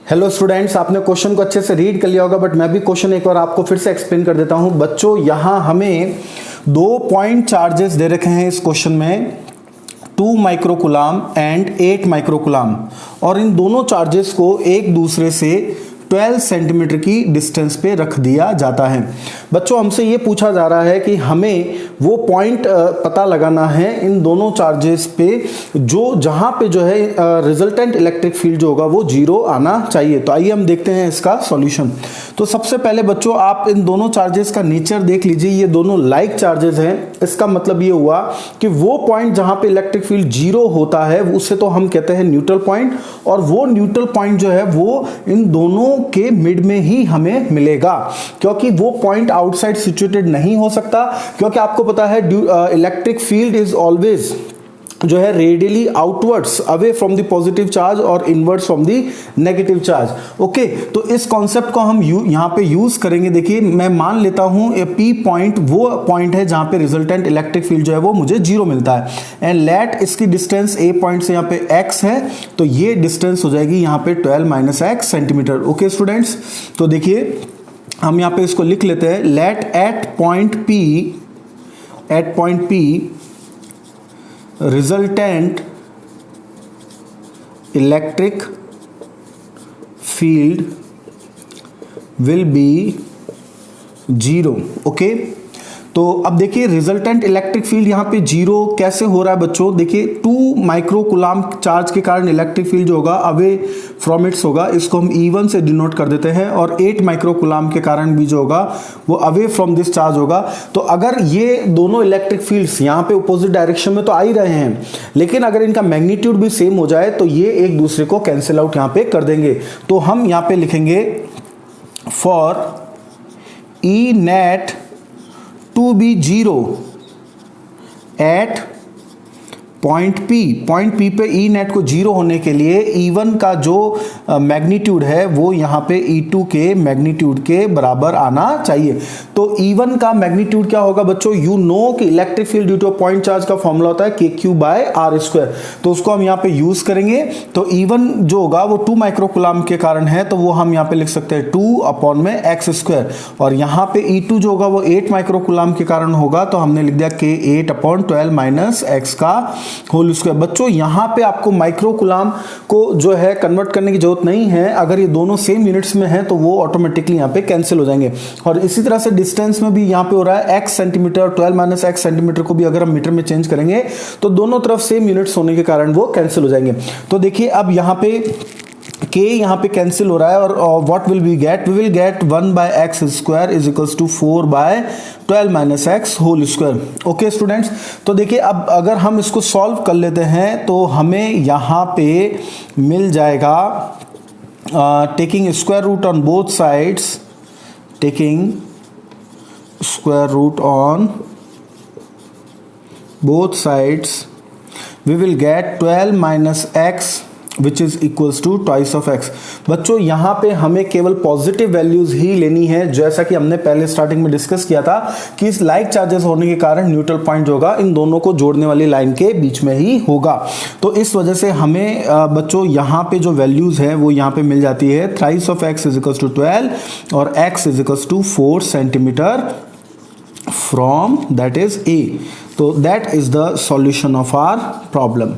Hello students, आपने question को अच्छे से रीड कर लिया होगा, बट मैं भी क्वेश्चन एक बार आपको फिर से एक्सप्लेन कर देता हूं। बच्चों, यहां हमें 2 पॉइंट चार्जेस दे रखे हैं इस क्वेश्चन में, 2 माइक्रोकुलाम एंड 8 माइक्रोकुलाम, और इन दोनों चार्जेस को एक दूसरे से 12 सेंटीमीटर की डिस्टेंस पे रख दिया जाता है। बच्चों, हमसे ये पूछा जा रहा है कि हमें वो पॉइंट पता लगाना है इन दोनों चार्जेस पे जो जहां पे जो है रिजल्टेंट इलेक्ट्रिक फील्ड जो होगा वो 0 आना चाहिए। तो आइए हम देखते हैं इसका सॉल्यूशन। तो सबसे पहले बच्चों, आप इन दोनों चार्जेस का नेचर देख लीजिए। ये दोनों लाइक चार्जेस हैं। इसका मतलब ये हुआ कि वो पॉइंट जहां पे इलेक्ट्रिक फील्ड 0 होता है उसे तो हम कहते हैं न्यूट्रल पॉइंट, और वो न्यूट्रल पॉइंट जो है वो इन दोनों के मिड में ही हमें मिलेगा, क्योंकि वो पॉइंट आउटसाइड सिचुएटेड नहीं हो सकता, क्योंकि आपको पता है इलेक्ट्रिक फील्ड इज ऑलवेज जो है radially outwards away from the positive charge और inwards from the negative charge. Okay, तो इस कॉन्सेप्ट को हम यहां पे यूज करेंगे। देखिए, मैं मान लेता हूं ए पी पॉइंट वो पॉइंट है जहां पे रिजल्टेंट इलेक्ट्रिक फील्ड जो है वो मुझे 0 मिलता है, एंड लेट इसकी डिस्टेंस ए पॉइंट से यहां पे x है, तो ये डिस्टेंस हो जाएगी यहां पे 12 minus x centimetre. Okay students, तो देखिए हम यहां पे इसको लिख लेते हैं। Let at point P resultant electric field will be 0। Okay, तो अब देखिए रिजल्टेंट इलेक्ट्रिक फील्ड यहाँ पे 0 कैसे हो रहा है बच्चों। देखिए 2 माइक्रोकुलाम चार्ज के कारण इलेक्ट्रिक फील्ड जो होगा अवे फ्रॉम इट्स होगा, इसको हम E1 से डिनोट कर देते हैं, और 8 माइक्रोकुलाम के कारण भी जो होगा वो अवे फ्रॉम दिस चार्ज होगा। तो अगर ये दोनों इलेक्ट्रिक फील्ड्स यहाँ पे अपोजिट डायरेक्शन में तो आ ही रहे हैं, लेकिन अगर इनका मैग्नीट्यूड भी सेम हो जाए तो ये एक दूसरे को कैंसिल आउट यहाँ पे कर देंगे। तो हम यहाँ पे लिखेंगे for E net to be 0 at point P पे E नेट को 0 होने के लिए E1 का जो मैग्नीट्यूड है वो यहाँ पे E2 के मैग्नीट्यूड के बराबर आना चाहिए। तो E1 का मैग्नीट्यूड क्या होगा बच्चों, यू नो कि electric field due two point charge का फॉर्मूला होता है KQ/R², तो उसको हम यहाँ पे यूज करेंगे। तो E1 जो होगा वो 2 माइक्रोकुलाम के कारण है, तो वो हम यहाँ पे लिख सकते हैं 2/x², और यहाँ पे E2 जो होगा वो 8 माइक्रोकुलाम के कारण होगा, तो हमने लिख दिया K 8/12 माइनस x का होल स्क्वायर। बच्चों, यहां पे आपको माइक्रोकुलाम को जो है कन्वर्ट करने की जरूरत नहीं है, अगर ये दोनों सेम यूनिट्स में हैं तो वो ऑटोमेटिकली यहां पे कैंसिल हो जाएंगे। और इसी तरह से डिस्टेंस में भी यहां पे हो रहा है x centimetre, 12 minus x centimetre को भी अगर हम मीटर में चेंज करेंगे तो दोनों तरफ सेम यूनिट्स होने के कारण वो कैंसिल हो जाएंगे। तो देखिए अब यहां पे k यहाँ पे कैंसिल हो रहा है, और what will we get, we will get 1/x² is equals to 4/12 minus x whole square. Okay students, तो देखिए अब अगर हम इसको सॉल्व कर लेते हैं तो हमें यहाँ पे मिल जाएगा taking square root on both sides, taking square root on both sides, we will get 12 minus x which is equals to twice of x। बच्चों, यहां पे हमें केवल पॉजिटिव वैल्यूज ही लेनी है, जैसा कि हमने पहले स्टार्टिंग में डिस्कस किया था कि इस लाइक चार्जेस होने के कारण न्यूट्रल पॉइंट जो होगा इन दोनों को जोड़ने वाली लाइन के बीच में ही होगा। तो इस वजह से हमें बच्चों यहां पे जो वैल्यूज है वो यहां पे मिल जाती है, thrice of x is equals to 12 और x is equals to 4 centimetre from that is A। तो that is the solution of our problem.